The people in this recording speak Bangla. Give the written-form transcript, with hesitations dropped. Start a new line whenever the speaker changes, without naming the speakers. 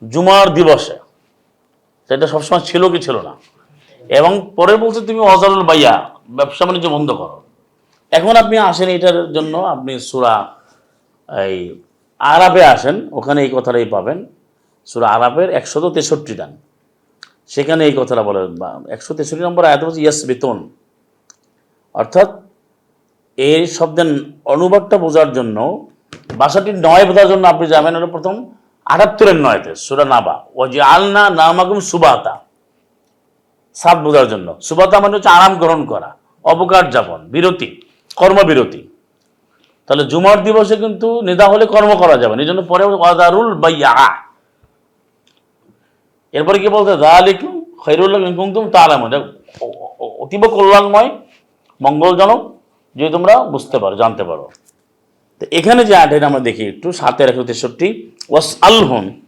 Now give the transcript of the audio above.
জুমার দিবসে, সেটা সবসময় ছিল কি ছিল না। এবং পরে বলছে তুমি অজারুল বাইয়া, ব্যবসা বাণিজ্য বন্ধ করো। এখন আপনি আসেন এটার জন্য, আপনি সূরা এই আরাফে আসেন, ওখানে এই কথাটাই পাবেন। সূরা আরাফের 163 দান, সেখানে এই কথাটা বলে। 163 নম্বর আয়াত হচ্ছে ইয়াস বেতন, অর্থাৎ এই শব্দের অনুবাদটা বোঝার জন্য, ভাষাটির নয় বোঝার জন্য আপনি যাবেন হলো প্রথম 78-এর 9-তে সূরা নাবা, ওয়াজি আলনা নামাকুম সুবাতা, সাত বোঝার জন্য। সুবাতা মানে হচ্ছে আরাম গ্রহণ করা, অবকাশ যাপন, বিরতি, কর্মবিরতি। তাহলে জুমার দিবসে কিন্তু নিদা হলে কর্ম করা যাবে না, এই জন্য পরে ওয়াদারুল বাইয়া। এরপরে কি বলতে যালিকুম খায়রুল লাকুম ইন কুনতুম তা'লামুন, অতীব কল্যাণময়, মঙ্গলজনক, যদি তোমরা বুঝতে পারো, জানতে পারো। তো এখানে যে আয়াতটা আমরা দেখি একটু 7-এর 163, ওয়াসআলহুম